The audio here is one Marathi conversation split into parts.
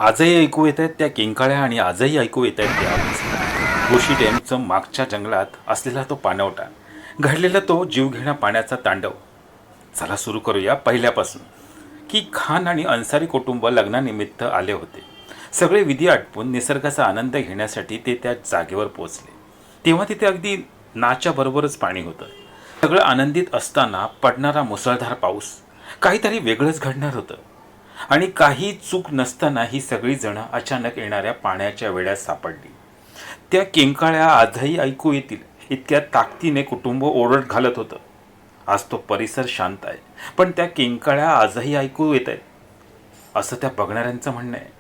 आजही ऐकू येत आहेत त्या किंकाळ्या आणि आजही ऐकू येत आहेत त्या आवाज. बुशी डॅमचं मागच्या जंगलात असलेला तो पाणवठा, घडलेला तो जीवघेणा पाण्याचा तांडव. चला सुरू करूया पहिल्यापासून. की खान आणि अन्सारी कुटुंब लग्नानिमित्त आले होते. सगळे विधी आटपून निसर्गाचा आनंद घेण्यासाठी ते त्या जागेवर पोचले. तेव्हा तिथे अगदी नाच्या बरोबरच पाणी होतं. सगळं आनंदित असताना पडणारा मुसळधार पाऊस काहीतरी वेगळंच घडणार होतं. आणि काही चूक नसताना ही सगळी जणं अचानक येणाऱ्या पाण्याच्या वेड्यात सापडली. त्या किंकाळ्या आजही ऐकू येतील इतक्या ताकदीने कुटुंब ओरड घालत होतं. आज तो परिसर शांत आहे, पण त्या किंकाळ्या आजही ऐकू येत आहेत असं त्या बघणाऱ्यांचं म्हणणं आहे.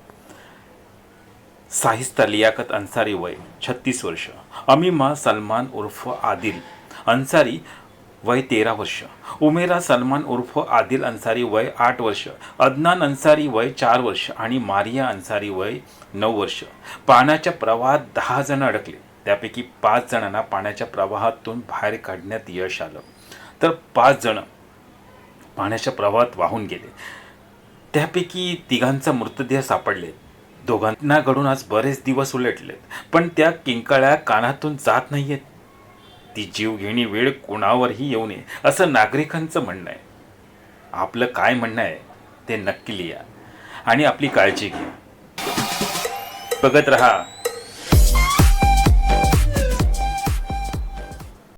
साहिस्ता लियाकत अन्सारी वय 36 वर्ष, अमीमा सलमान उर्फ आदिल अन्सारी वय 13 वर्ष, उमेरा सलमान उर्फ आदिल अन्सारी वय 8 वर्ष, अदनान अन्सारी वय 4 वर्ष आणि मारिया अन्सारी वय 9 वर्ष. पाण्याच्या प्रवाहात 10 जण अडकले. त्यापैकी 5 जणांना पाण्याच्या प्रवाहातून बाहेर काढण्यात यश आलं, तर 5 जण पाण्याच्या प्रवाहात वाहून गेले. त्यापैकी 3घांचा मृतदेह सापडले. दोघांना घडून आज बरेच दिवस उलटलेत, पण त्या किंकाळ्या कानातून जात नाहीयेत. ती जीवघेणी वेळ कोणावरही येऊ नये असं नागरिकांचं म्हणणं आहे. आपलं काय म्हणणं आहे ते नक्की लिहा आणि आपली काळजी घ्या. बघत रहा